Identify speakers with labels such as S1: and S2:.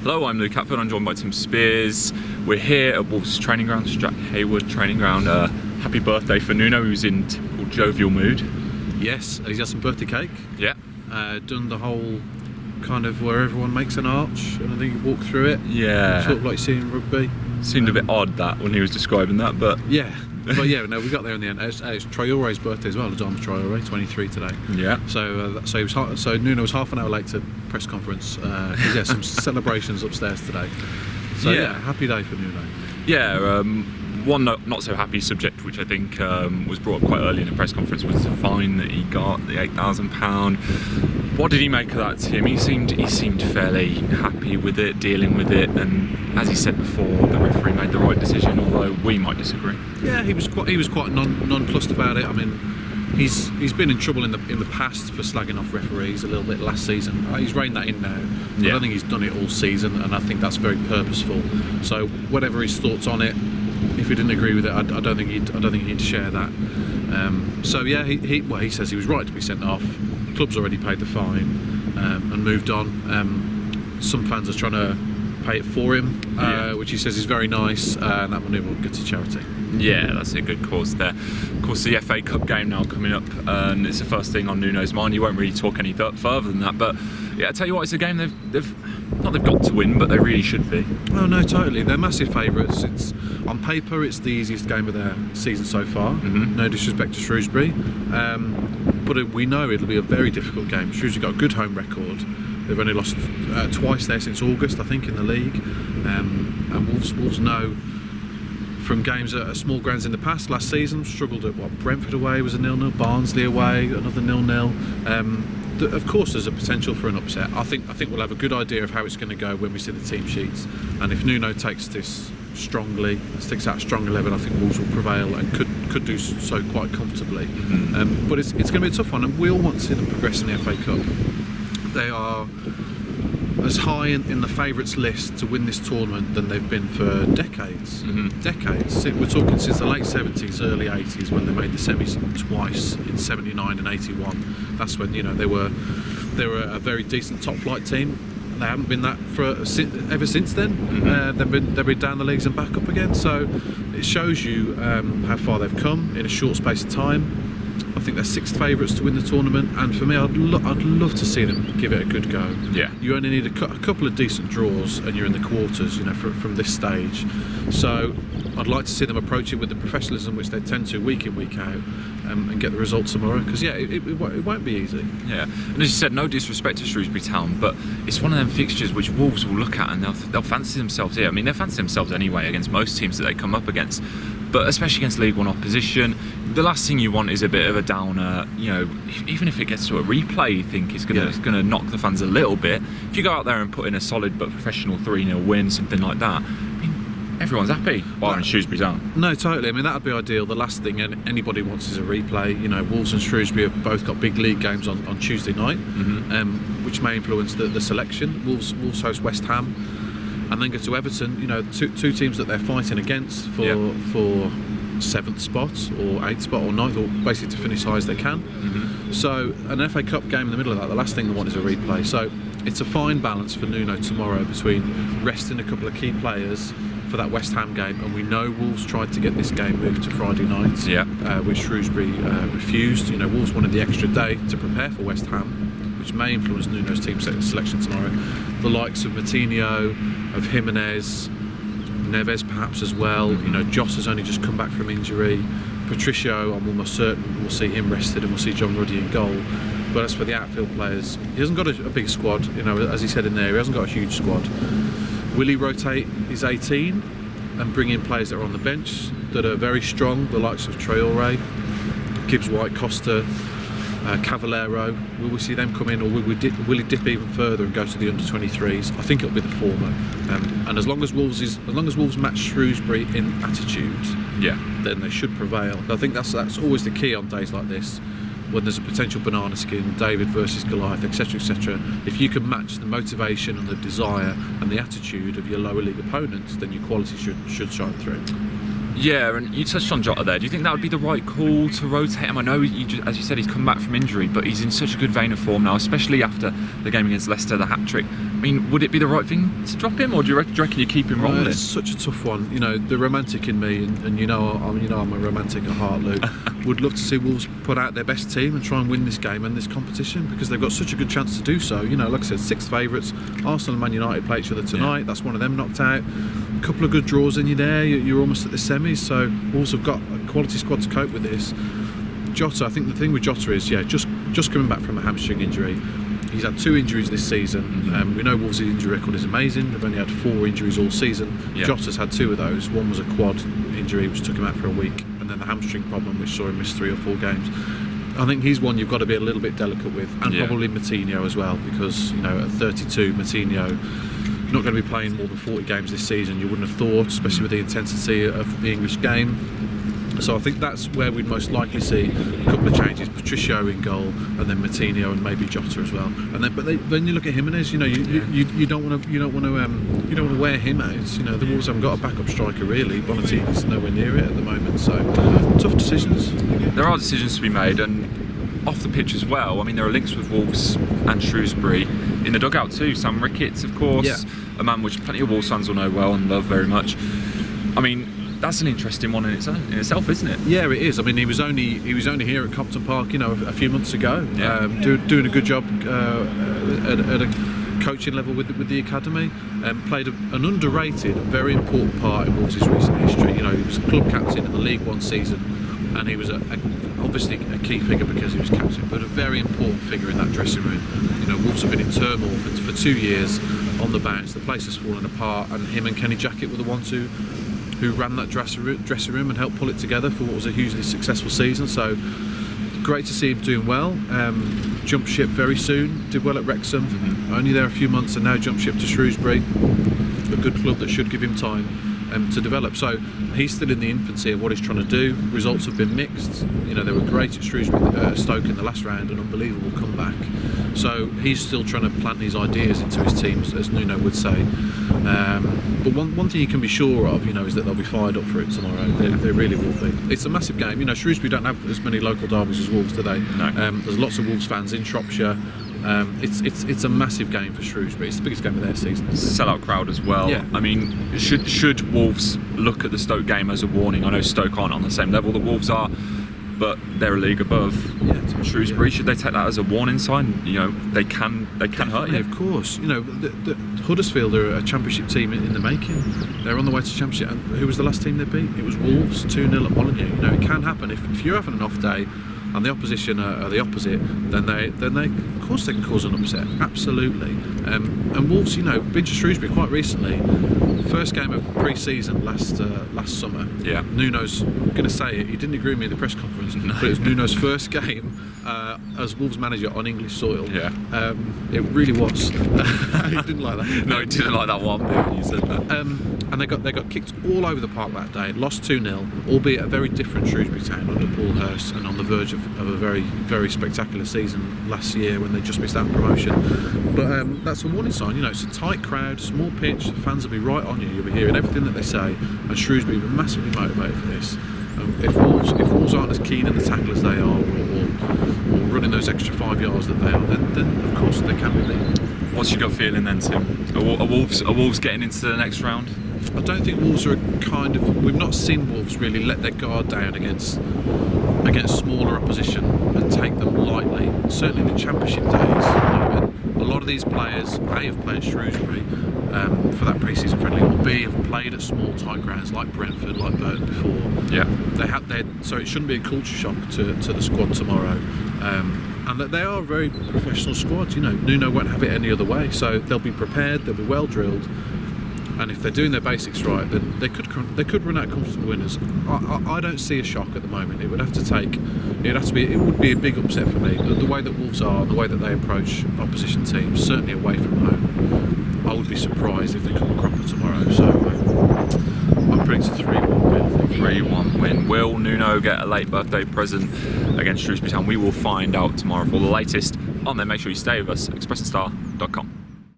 S1: Hello, I'm Luke Hatfield. I'm joined by Tim Spiers. We're here at Wolves training ground, Jack Hayward training ground. Happy birthday for Nuno, who's in typical jovial mood.
S2: Yes, he's had some birthday cake.
S1: Yeah.
S2: Done the whole kind of where everyone makes an arch, and I think you walk through it.
S1: Yeah.
S2: Sort of like you see in rugby.
S1: Seemed a bit odd that when he was describing that, but
S2: yeah. But yeah, no, we got there in the end. It's Traore's birthday as well. Adama Traore, 23 today.
S1: yeah.
S2: So Nuno was half an hour late to press conference. Yeah, some celebrations upstairs today. So yeah, happy day for Nuno.
S1: Yeah. One not so happy subject, which I think was brought up quite early in the press conference, was the fine that he got, the £8,000. What did he make of that, Tim? He seemed fairly happy with it, dealing with it, and as he said before, the referee made the right decision, although we might disagree.
S2: Yeah, he was quite nonplussed about it. I mean, he's been in trouble in the past for slagging off referees a little bit last season. He's reined that in now. I don't think he's done it all season, and I think that's very purposeful. So whatever his thoughts on it, if he didn't agree with it, I don't think he'd share that. So yeah, he says he was right to be sent off. The club's already paid the fine and moved on. Some fans are trying to pay it for him, which he says is very nice, and that money will go to charity.
S1: Yeah, that's a good cause there. Of course, the FA Cup game now coming up, and it's the first thing on Nuno's mind. He won't really talk any further than that, but yeah, I tell you what, it's a game they've got to win, but they really should be.
S2: Oh no, totally. They're massive favourites. It's on paper, it's the easiest game of their season so far. No disrespect to Shrewsbury, but we know it'll be a very difficult game. Shrewsbury got a good home record. They've only lost twice there since August, I think, in the league. And Wolves know from games at small grounds in the past. Last season, struggled at Brentford away was a 0-0, Barnsley away another 0-0. Of course, there's a potential for an upset. I think we'll have a good idea of how it's going to go when we see the team sheets. And if Nuno takes this strongly, sticks out a strong 11, I think Wolves will prevail and could do so quite comfortably. But it's going to be a tough one, and we all want to see them progress in the FA Cup. They are as high in the favourites list to win this tournament than they've been for decades. Decades. We're talking since the late 70s, early 80s, when they made the semis twice in 79 and 81. That's when they were a very decent top flight team. They haven't been that ever since then. They've been down the leagues and back up again. So it shows you how far they've come in a short space of time. I think they're sixth favourites to win the tournament, and for me, I'd love to see them give it a good go. Yeah, you only need a couple of decent draws, and you're in the quarters, from this stage. So I'd like to see them approach it with the professionalism which they tend to week in, week out, and get the result tomorrow. Because it won't be easy. Yeah,
S1: and as you said, no disrespect to Shrewsbury Town, but it's one of them fixtures which Wolves will look at and they'll fancy themselves here. I mean, they fancy themselves anyway against most teams that they come up against, but especially against League One opposition. The last thing you want is a bit of a downer. Even if it gets to a replay, you think it's going to knock the fans a little bit. If you go out there and put in a solid but professional 3-0 win, something like that, I mean, everyone's happy, barring Shrewsbury Town.
S2: No, totally. I mean, that would be ideal. The last thing anybody wants is a replay. Wolves and Shrewsbury have both got big league games on Tuesday night, which may influence the selection. Wolves host West Ham, and then go to Everton. Two teams that they're fighting against for 7th spot or 8th spot or 9th, or basically to finish high as they can. So an FA Cup game in the middle of that, the last thing they want is a replay. So it's a fine balance for Nuno tomorrow between resting a couple of key players for that West Ham game, and we know Wolves tried to get this game moved to Friday night, which Shrewsbury refused. Wolves wanted the extra day to prepare for West Ham, which may influence Nuno's team selection tomorrow. The likes of Moutinho, of Jimenez, Neves perhaps as well. Joss has only just come back from injury. Patricio, I'm almost certain we'll see him rested, and we'll see John Ruddy in goal. But as for the outfield players, he hasn't got a big squad. As he said in there, he hasn't got a huge squad. Will he rotate his 18 and bring in players that are on the bench that are very strong, the likes of Traore, Gibbs White, Costa, Cavallero? Will we see them come in, or will he dip even further and go to the under-23s? I think it'll be the former. And as long as Wolves match Shrewsbury in attitude, then they should prevail. I think that's always the key on days like this, when there's a potential banana skin, David versus Goliath, etc., etc. If you can match the motivation and the desire and the attitude of your lower league opponents, then your quality should shine through.
S1: Yeah, and you touched on Jota there. Do you think that would be the right call to rotate him? I know, as you said, he's come back from injury, but he's in such a good vein of form now, especially after the game against Leicester, the hat-trick. I mean, would it be the right thing to drop him, or do you reckon you keep him rolling?
S2: It's such a tough one. You know, the romantic in me, and I'm a romantic at heart, Luke, would love to see Wolves put out their best team and try and win this game and this competition, because they've got such a good chance to do so. You know, like I said, 6 favourites. Arsenal and Man United play each other tonight. Yeah. That's one of them knocked out. A couple of good draws in you there. You're almost at the semis, so Wolves have got a quality squad to cope with this. Jota, I think the thing with Jota is, just coming back from a hamstring injury. He's had 2 injuries this season. We know Wolves' injury record is amazing. They've only had 4 injuries all season. Yeah. Jota's had 2 of those. One was a quad injury, which took him out for a week, and then the hamstring problem, which saw him miss 3 or 4 games. I think he's one you've got to be a little bit delicate with, and probably Moutinho as well, because at 32, Moutinho not going to be playing more than 40 games this season. You wouldn't have thought, especially with the intensity of the English game. So I think that's where we'd most likely see a couple of changes: Patricio in goal, and then Moutinho and maybe Jota as well. And then, when you look at Jimenez, you don't want to wear him out. The Wolves haven't got a backup striker really. Bonatini's nowhere near it at the moment. So tough decisions.
S1: There are decisions to be made, and off the pitch as well. I mean, there are links with Wolves and Shrewsbury in the dugout too. Sam Ricketts, of course, a man which plenty of Wolves fans will know well and love very much. I mean, that's an interesting one in itself, isn't it? Yeah,
S2: it is. I mean, he was only here at Compton Park, a few months ago, doing a good job at a coaching level with the academy. Played an underrated, very important part in Wolves' recent history. He was club captain in the League One season, and he was obviously a key figure because he was captain, but a very important figure in that dressing room. Wolves have been in turmoil for 2 years on the bounce. The place has fallen apart, and him and Kenny Jackett were the ones who ran that dressing room and helped pull it together for what was a hugely successful season. So great to see him doing well. Jumped ship very soon, did well at Wrexham, only there a few months, and now jumped ship to Shrewsbury, a good club that should give him time to develop. So he's still in the infancy of what he's trying to do. Results have been mixed. They were great at Shrewsbury, Stoke in the last round, an unbelievable comeback. So he's still trying to plant these ideas into his teams, as Nuno would say. But one thing you can be sure of, is that they'll be fired up for it tomorrow. They really will be. It's a massive game. Shrewsbury don't have as many local derbies as Wolves, do they?
S1: No.
S2: There's lots of Wolves fans in Shropshire. It's a massive game for Shrewsbury. It's the biggest game of their season.
S1: Sellout crowd as well.
S2: Yeah.
S1: I mean, should Wolves look at the Stoke game as a warning? I know Stoke aren't on the same level that Wolves are, but they're a league above Shrewsbury. Should they take that as a warning sign? They can hurt you.
S2: Of course. The Huddersfield are a championship team in the making. They're on the way to championship. And who was the last team they beat? It was Wolves, 2-0 at Molineux. It can happen if you're having an off day and the opposition are the opposite, then they of course they can cause an upset, absolutely. And Wolves, been to Shrewsbury quite recently. First game of pre-season last summer.
S1: Yeah.
S2: Nuno's going to say it. He didn't agree with me in the press conference, but it was Nuno's first game as Wolves manager on English soil.
S1: Yeah.
S2: It really was. He didn't like that.
S1: No, he didn't like that one bit when you said that.
S2: And they got kicked all over the park that day. Lost 2-0, albeit a very different Shrewsbury town under Paul Hurst, and on the verge of a very, very spectacular season last year when they just missed out on promotion. But that's a warning sign. It's a tight crowd, small pitch. The fans will be right on you. You'll be hearing everything that they say, and Shrewsbury will be massively motivated for this. If Wolves aren't as keen in the tackle as they are, or running those extra 5 yards that they are, then of course they can be beaten.
S1: What's your gut feeling then, Tim? Are Wolves getting into the next round?
S2: I don't think Wolves are we've not seen Wolves really let their guard down against smaller opposition and take them lightly. Certainly in the Championship days, a lot of these players A, have played Shrewsbury for that pre-season friendly, or B, have played at small tight grounds like Brentford, like Burton before.
S1: Yeah.
S2: So it shouldn't be a culture shock to the squad tomorrow. And that they are a very professional squad. Nuno won't have it any other way. So they'll be prepared, they'll be well drilled, and if they're doing their basics right, then they could run out comfortable winners. I don't see a shock at the moment. It would be a big upset for me. The way that Wolves are, the way that they approach opposition teams, certainly away from home, I would be surprised if they come a cropper tomorrow. So I'm predicting 3-1 win.
S1: 3-1 win. Will Nuno get a late birthday present against Shrewsbury Town? We will find out tomorrow. For the latest on there, make sure you stay with us. expressandstar.com.